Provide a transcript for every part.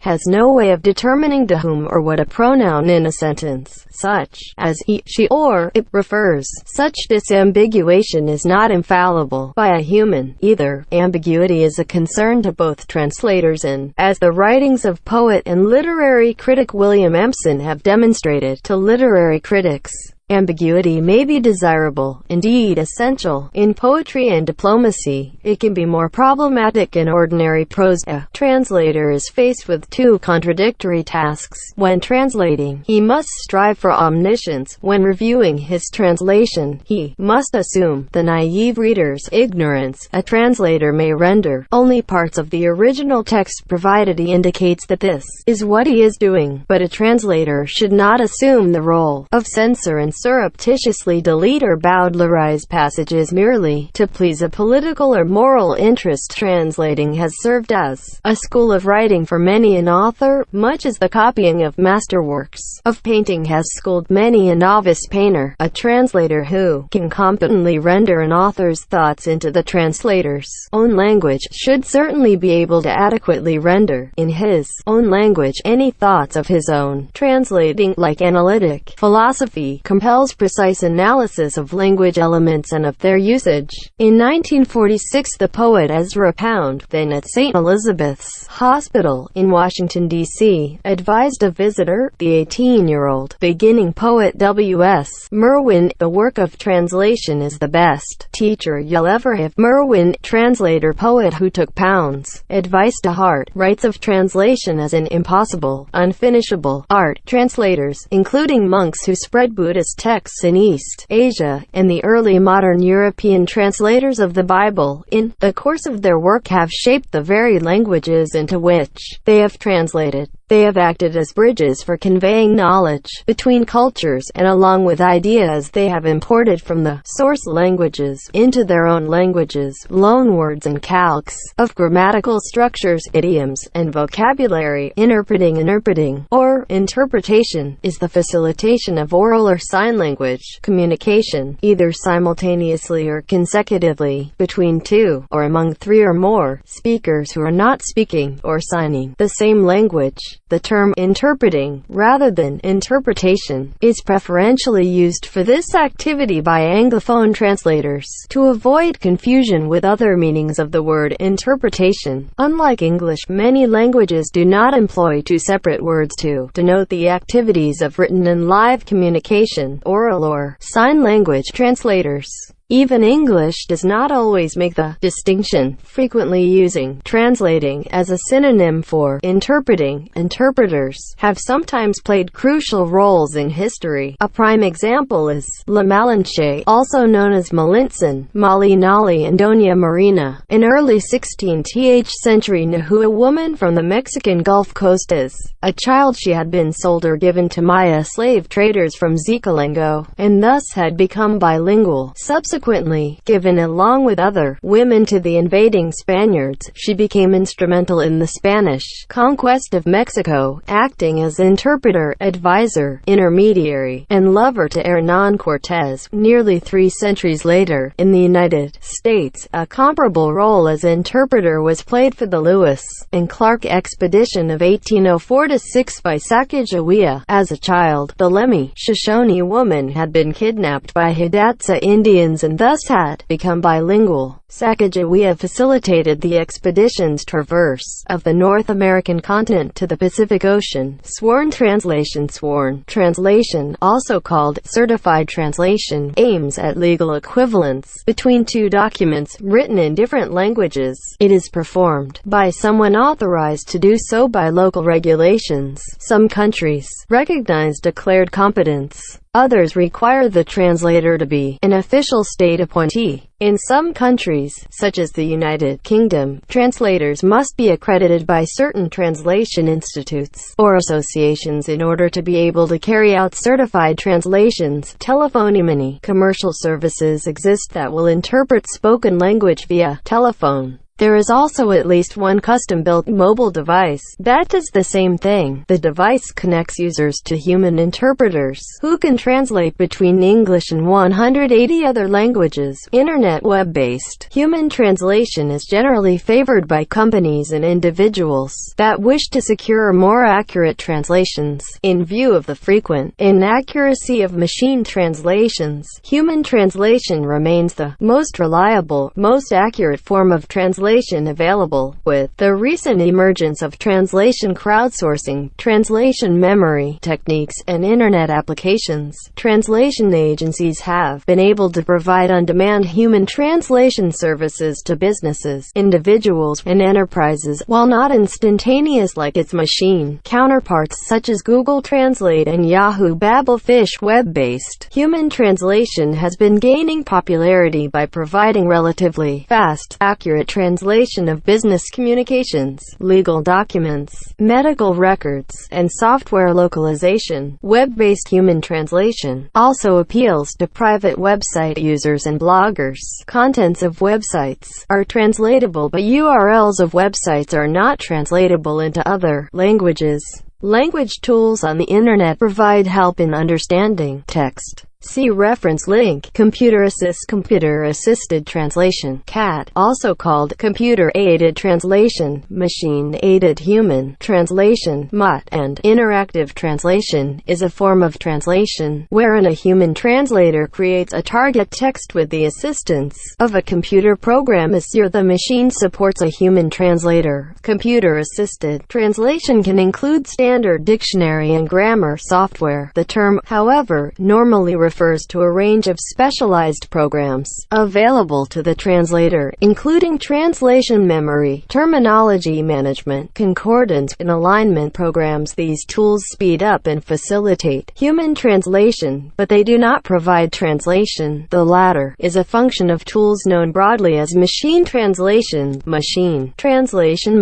has no way of determining to whom or what a pronoun in a sentence, such as he, she, or it, refers. Such disambiguation is not infallible by a human, either. Ambiguity is a concern to both translators and, as the writings of poet and literary critic William Empson have demonstrated, to literary critics. Ambiguity may be desirable, indeed essential, in poetry and diplomacy. It can be more problematic in ordinary prose. A translator is faced with two contradictory tasks. When translating, he must strive for omniscience. When reviewing his translation, he must assume the naive reader's ignorance. A translator may render only parts of the original text provided he indicates that this is what he is doing, but a translator should not assume the role of censor and surreptitiously delete or bowdlerize passages merely to please a political or moral interest. Translating has served as a school of writing for many an author, much as the copying of masterworks of painting has schooled many a novice painter. A translator who can competently render an author's thoughts into the translator's own language should certainly be able to adequately render, in his own language, any thoughts of his own. Translating, like analytic philosophy, compels precise analysis of language elements and of their usage. In 1946, the poet Ezra Pound, then at St. Elizabeth's Hospital in Washington, D.C., advised a visitor, the 18-year-old beginning poet W.S. Merwin, "The work of translation is the best teacher you'll ever have." Merwin, translator-poet who took Pound's advice to heart, writes of translation as an impossible, unfinishable art. Translators, including monks who spread Buddhist texts in East Asia, and the early modern European translators of the Bible, in the course of their work have shaped the very languages into which they have translated. They have acted as bridges for conveying knowledge between cultures, and along with ideas they have imported from the source languages into their own languages, loanwords and calques of grammatical structures, idioms, and vocabulary. Interpreting, or interpretation, is the facilitation of oral or sign language communication, either simultaneously or consecutively, between two, or among three or more, speakers who are not speaking, or signing, the same language. The term interpreting, rather than interpretation, is preferentially used for this activity by Anglophone translators, to avoid confusion with other meanings of the word interpretation. Unlike English, many languages do not employ two separate words to denote the activities of written and live communication, oral or sign language translators. Even English does not always make the distinction, frequently using translating as a synonym for interpreting. Interpreters have sometimes played crucial roles in history. A prime example is La Malinche, also known as Malintzin, Mali Nali, and Doña Marina, an early 16th century Nahua woman from the Mexican Gulf Coast. As a child she had been sold or given to Maya slave traders from Zicalango, and thus had become bilingual. Subsequently, given along with other women to the invading Spaniards, she became instrumental in the Spanish conquest of Mexico, acting as interpreter, advisor, intermediary, and lover to Hernán Cortés. Nearly 3 centuries later, in the United States, a comparable role as interpreter was played for the Lewis and Clark expedition of 1804-6 by Sacagawea. As a child, the Lemhi Shoshone woman had been kidnapped by Hidatsa Indians and thus had become bilingual. Sacagawea facilitated the expedition's traverse of the North American continent to the Pacific Ocean. Sworn translation, also called certified translation, aims at legal equivalence between two documents written in different languages. It is performed by someone authorized to do so by local regulations. Some countries recognize declared competence. Others require the translator to be an official state appointee. In some countries, such as the United Kingdom, translators must be accredited by certain translation institutes or associations in order to be able to carry out certified translations. Telephonymony. Commercial services exist that will interpret spoken language via telephone. There is also at least one custom-built mobile device that does the same thing. The device connects users to human interpreters, who can translate between English and 180 other languages. Internet web-based human translation is generally favored by companies and individuals that wish to secure more accurate translations. In view of the frequent inaccuracy of machine translations, human translation remains the most reliable, most accurate form of translation available. With the recent emergence of translation crowdsourcing, translation memory techniques, and internet applications, translation agencies have been able to provide on-demand human translation services to businesses, individuals, and enterprises, while not instantaneous like its machine counterparts such as Google Translate and Yahoo Babelfish. Web-based human translation has been gaining popularity by providing relatively fast, accurate translation of business communications, legal documents, medical records, and software localization. Web-based human translation also appeals to private website users and bloggers. Contents of websites are translatable, but URLs of websites are not translatable into other languages. Language tools on the Internet provide help in understanding text. See reference link. Computer-assisted translation (CAT), also called computer-aided translation, machine-aided human translation (MUT), and interactive translation, is a form of translation wherein a human translator creates a target text with the assistance of a computer program. The machine supports a human translator. Computer-assisted translation can include standard dictionary and grammar software. The term, however, normally refers to a range of specialized programs available to the translator, including translation memory, terminology management, concordance, and alignment programs. These tools speed up and facilitate human translation, but they do not provide translation. The latter is a function of tools known broadly as machine translation. Machine translation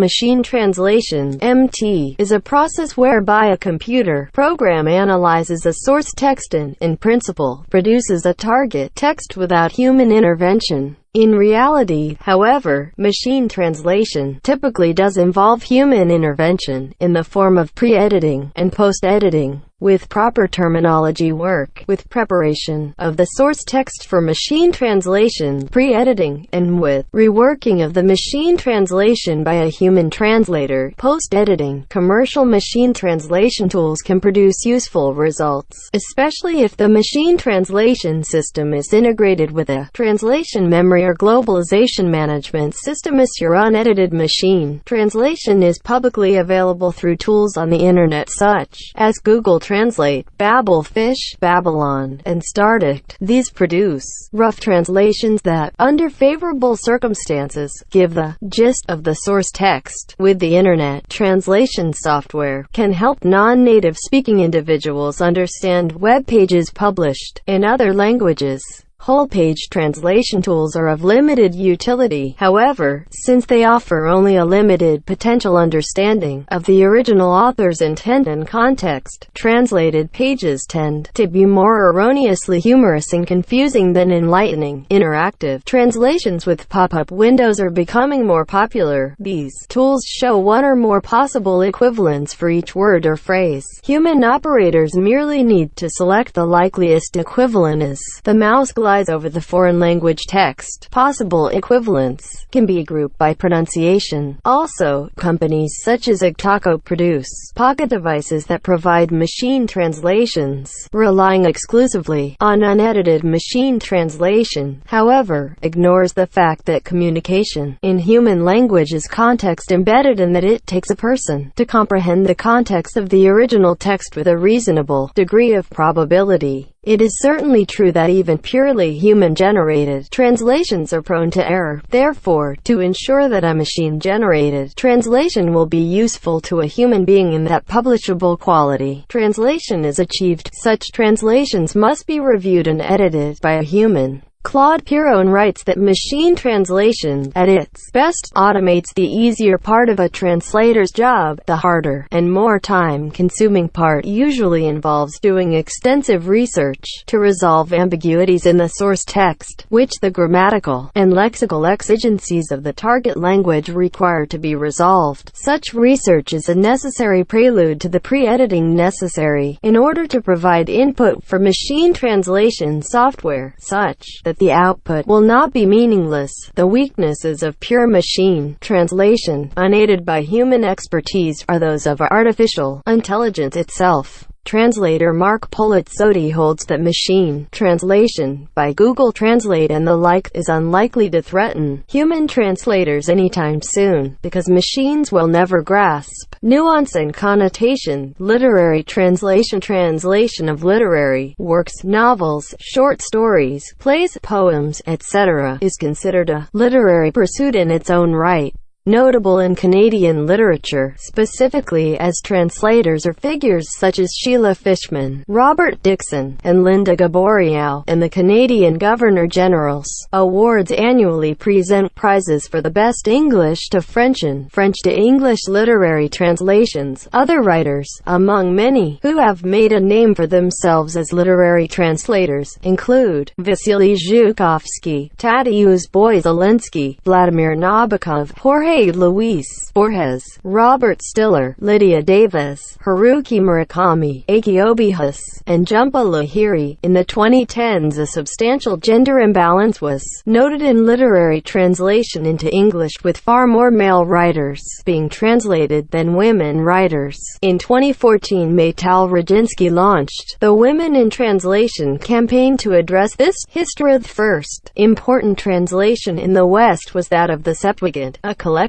(MT) is a process whereby a computer program analyzes a source text and, in principle, produces a target text without human intervention. In reality, however, machine translation typically does involve human intervention in the form of pre-editing and post-editing. With proper terminology work, with preparation of the source text for machine translation, pre-editing, and with reworking of the machine translation by a human translator, post-editing, commercial machine translation tools can produce useful results, especially if the machine translation system is integrated with a translation memory or globalization management system. Your unedited machine translation is publicly available through tools on the Internet such as Google Translate, Babelfish, Babylon, and Stardict. These produce rough translations that, under favorable circumstances, give the gist of the source text. With the Internet, translation software can help non-native speaking individuals understand web pages published in other languages. Whole-page translation tools are of limited utility, however, since they offer only a limited potential understanding of the original author's intent and context. Translated pages tend to be more erroneously humorous and confusing than enlightening. Interactive translations with pop-up windows are becoming more popular. These tools show one or more possible equivalents for each word or phrase. Human operators merely need to select the likeliest equivalent as the mouse glides over the foreign language text. Possible equivalents can be grouped by pronunciation. Also, companies such as Octaco produce pocket devices that provide machine translations, relying exclusively on unedited machine translation. However, ignores the fact that communication in human language is context embedded and that it takes a person to comprehend the context of the original text with a reasonable degree of probability. It is certainly true that even purely human-generated translations are prone to error. Therefore, to ensure that a machine-generated translation will be useful to a human being in that publishable quality translation is achieved, such translations must be reviewed and edited by a human. Claude Piron writes that machine translation, at its best, automates the easier part of a translator's job. The harder and more time-consuming part usually involves doing extensive research to resolve ambiguities in the source text, which the grammatical and lexical exigencies of the target language require to be resolved. Such research is a necessary prelude to the pre-editing necessary in order to provide input for machine translation software, such that the output will not be meaningless. The weaknesses of pure machine translation, unaided by human expertise, are those of artificial intelligence itself. Translator Mark Polizzotti holds that machine translation by Google Translate and the like is unlikely to threaten human translators anytime soon, because machines will never grasp nuance and connotation. Literary translation of literary works, novels, short stories, plays, poems, etc., is considered a literary pursuit in its own right. Notable in Canadian literature, specifically as translators, are figures such as Sheila Fishman, Robert Dixon, and Linda Gaboriau, and the Canadian Governor-General's Awards annually present prizes for the best English to French and French to English literary translations. Other writers, among many, who have made a name for themselves as literary translators, include Vasily Zhukovsky, Tadeusz Boyzelinsky, Vladimir Nabokov, Jorge Luis Borges, Robert Stiller, Lydia Davis, Haruki Murakami, Aki Obihas, and Jhumpa Lahiri. In the 2010s, a substantial gender imbalance was noted in literary translation into English, with far more male writers being translated than women writers. In 2014, Maytal Roginski launched the Women in Translation campaign to address this. History. The first important translation in the West was that of the Septuagint, a collection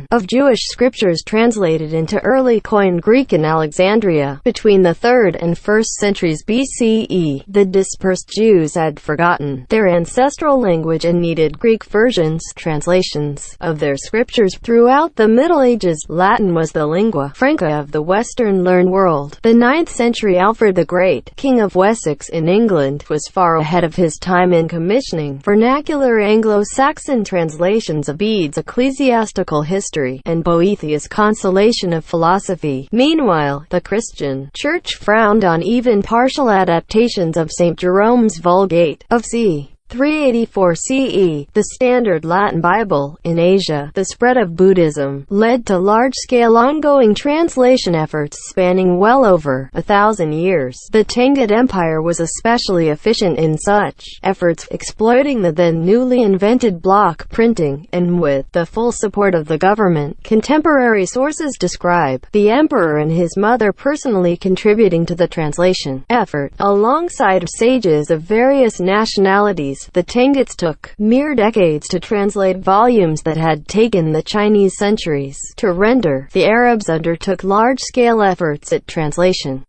of Jewish scriptures translated into early Koine Greek in Alexandria between the 3rd and 1st centuries BCE. The dispersed Jews had forgotten their ancestral language and needed Greek versions, translations, of their scriptures. Throughout the Middle Ages, Latin was the lingua franca of the Western learned world. The 9th century Alfred the Great, King of Wessex in England, was far ahead of his time in commissioning vernacular Anglo-Saxon translations of Bede's Ecclesiastical History and Boethius' Consolation of Philosophy. Meanwhile, the Christian Church frowned on even partial adaptations of St. Jerome's Vulgate of c. 384 CE, the standard Latin Bible. In Asia, the spread of Buddhism led to large-scale ongoing translation efforts spanning well over 1,000 years. The Tangut Empire was especially efficient in such efforts, exploiting the then newly invented block printing, and with the full support of the government. Contemporary sources describe the emperor and his mother personally contributing to the translation effort. Alongside sages of various nationalities, the Tanguts took mere decades to translate volumes that had taken the Chinese centuries to render. The Arabs undertook large-scale efforts at translation.